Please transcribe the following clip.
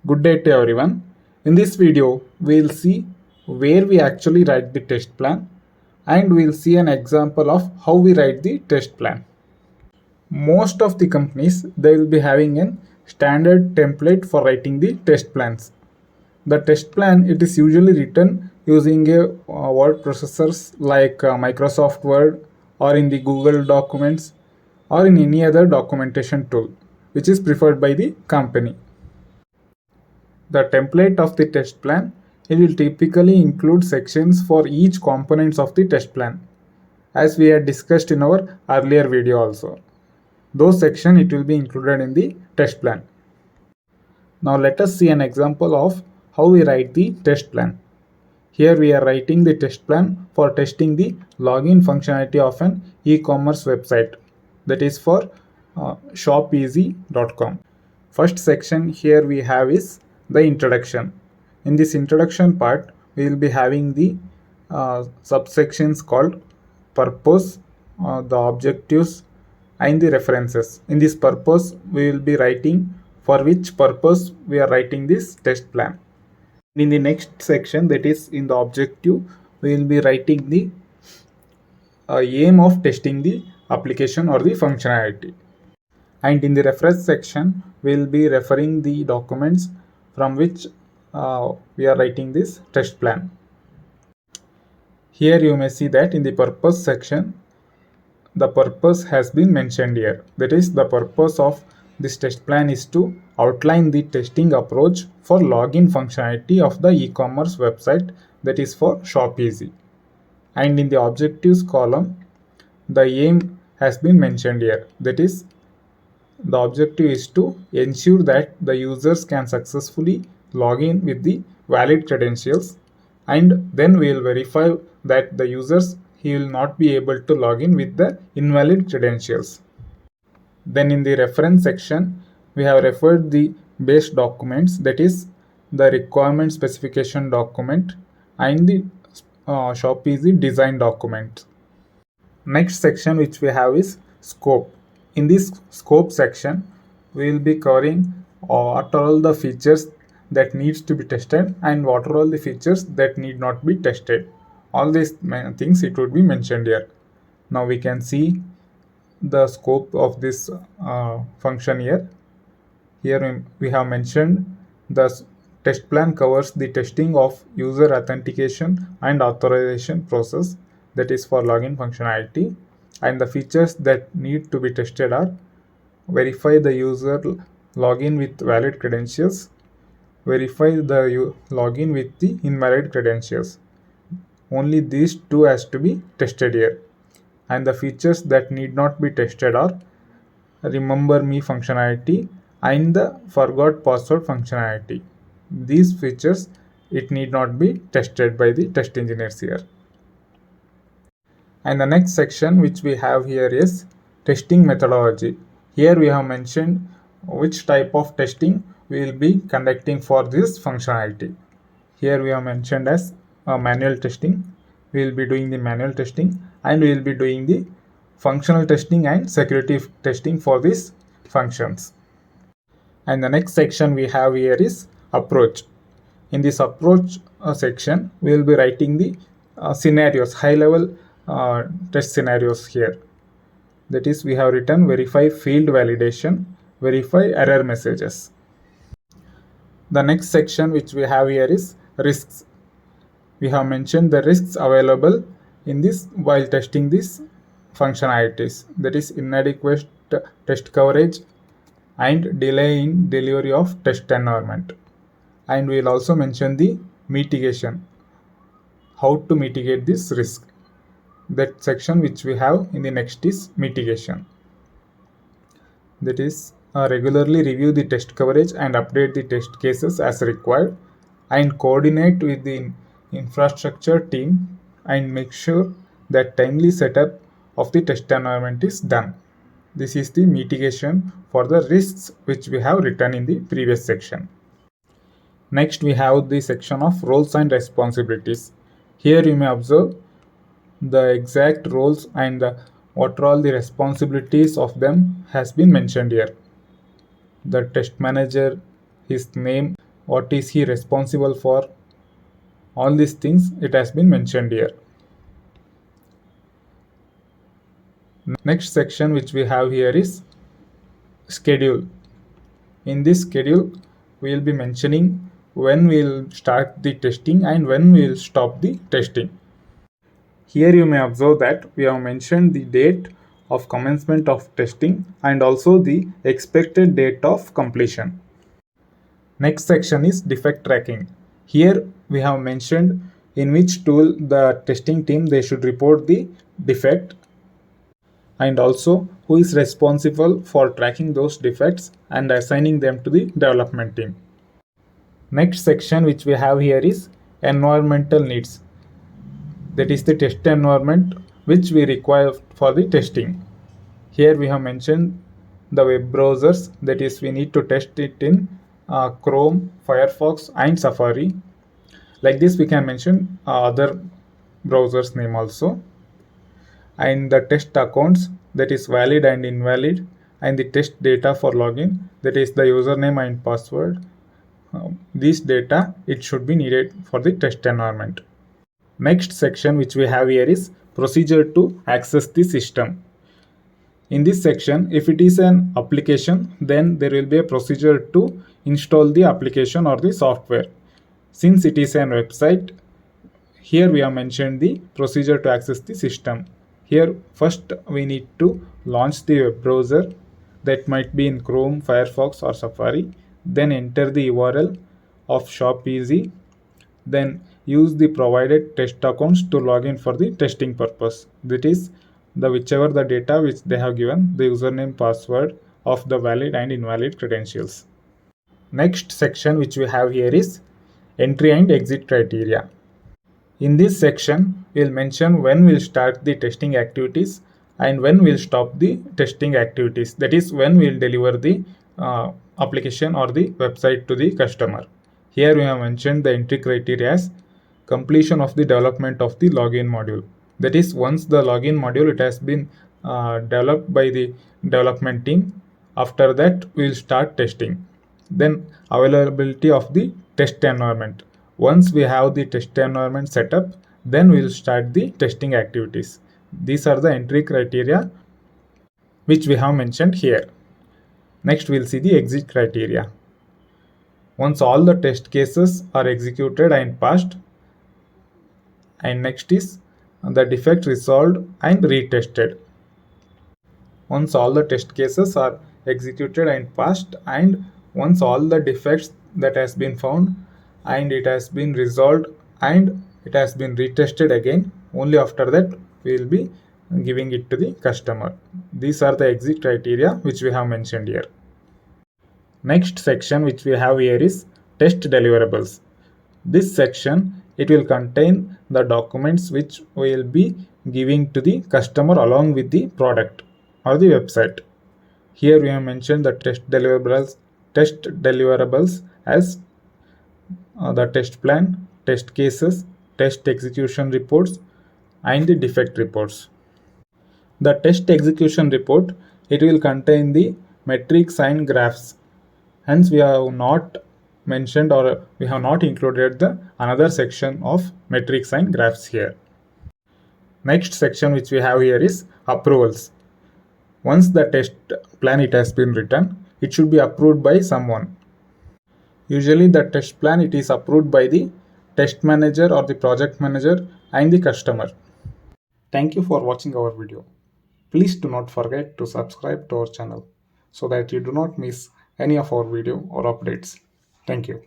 Good day to everyone. In this video, we'll see where we actually write the test plan and we'll see an example of how we write the test plan. Most of the companies, they will be having a standard template for writing the test plans. The test plan, it is usually written using a word processors like Microsoft Word or in the Google Documents or in any other documentation tool which is preferred by the company. The template of the test plan, it will typically include sections for each components of the test plan, as we had discussed in our earlier video also. Those sections it will be included in the test plan. Now let us see an example of how we write the test plan. Here we are writing the test plan for testing the login functionality of an e-commerce website, that is for shopeasy.com. First section here we have is the introduction. In this introduction part, we will be having the subsections called purpose, the objectives, and the references. In this purpose, we will be writing for which purpose we are writing this test plan. In the next section, that is in the objective, we will be writing the aim of testing the application or the functionality. And in the reference section, we will be referring the documents from which we are writing this test plan. Here you may see that in the purpose section, the purpose has been mentioned here. That is, the purpose of this test plan is to outline the testing approach for login functionality of the e-commerce website, that is for ShopEasy. And in the objectives column, the aim has been mentioned here. That is, the objective is to ensure that the users can successfully log in with the valid credentials, and then we will verify that the users he will not be able to log in with the invalid credentials. Then in the reference section, we have referred the base documents, that is the requirement specification document and the ShopEasy design document. Next section which we have is scope. In this scope section, we will be covering what are all the features that needs to be tested and what are all the features that need not be tested. All these things it would be mentioned here. Now we can see the scope of this function here. Here we have mentioned the test plan covers the testing of user authentication and authorization process, that is for login functionality, and the features that need to be tested are verify the user login with valid credentials, verify the login with the invalid credentials. Only these two has to be tested here. And the features that need not be tested are remember me functionality and the forgot password functionality. These features it need not be tested by the test engineers here. And the next section which we have here is testing methodology. Here we have mentioned which type of testing we will be conducting for this functionality. Here we have mentioned as manual testing. We will be doing the manual testing and we will be doing the functional testing and security testing for these functions. And the next section we have here is approach. In this approach section, we will be writing the scenarios, high level test scenarios here. That is, we have written verify field validation, verify error messages. The next section which we have here is risks. We have mentioned the risks available in this while testing these functionalities, that is inadequate test coverage and delay in delivery of test environment. And we will also mention the mitigation, how to mitigate this risk. That section which we have in the next is mitigation. That is regularly review the test coverage and update the test cases as required, and coordinate with the infrastructure team and make sure that timely setup of the test environment is done. This is the mitigation for the risks which we have written in the previous section. Next we have the section of roles and responsibilities. Here you may observe the exact roles and what are all the responsibilities of them has been mentioned here. The test manager, his name, what is he responsible for, all these things it has been mentioned here. Next section which we have here is schedule. In this schedule we will be mentioning when we will start the testing and when we will stop the testing. Here you may observe that we have mentioned the date of commencement of testing and also the expected date of completion. Next section is defect tracking. Here we have mentioned in which tool the testing team they should report the defect and also who is responsible for tracking those defects and assigning them to the development team. Next section which we have here is environmental needs. That is the test environment which we require for the testing. Here we have mentioned the web browsers, that is we need to test it in Chrome, Firefox and Safari. Like this we can mention other browsers name also. And the test accounts, that is valid and invalid, and the test data for login, that is the username and password. These data it should be needed for the test environment. Next section which we have here is procedure to access the system. In this section, if it is an application, then there will be a procedure to install the application or the software. Since it is an website, here we have mentioned the procedure to access the system. Here first we need to launch the web browser, that might be in Chrome, Firefox or Safari. Then enter the URL of shop easy. Then use the provided test accounts to log in for the testing purpose. That is the whichever the data which they have given, the username, password of the valid and invalid credentials. Next section which we have here is entry and exit criteria. In this section, we'll mention when we'll start the testing activities and when we'll stop the testing activities. That is when we'll deliver the application or the website to the customer. Here we have mentioned the entry criteria as completion of the development of the login module. That is once the login module it has been developed by the development team. After that we'll start testing. Then availability of the test environment. Once we have the test environment set up, then we'll start the testing activities. These are the entry criteria which we have mentioned here. Next we'll see the exit criteria. Once all the test cases are executed and passed, and next is the defect resolved and retested. Once all the test cases are executed and passed, and once all the defects that has been found and it has been resolved and it has been retested again, only after that we will be giving it to the customer. These are the exit criteria which we have mentioned here. Next section which we have here is test deliverables. This section it will contain the documents which we will be giving to the customer along with the product or the website. Here we have mentioned the test deliverables as the test plan, test cases, test execution reports and the defect reports. The test execution report it will contain the metrics and graphs. Hence we have not mentioned or we have not included the another section of metrics and graphs here. Next section which we have here is approvals. Once the test plan it has been written, it should be approved by someone. Usually the test plan it is approved by the test manager or the project manager and the customer. Thank you for watching our video. Please do not forget to subscribe to our channel so that you do not miss any of our video or updates. Thank you.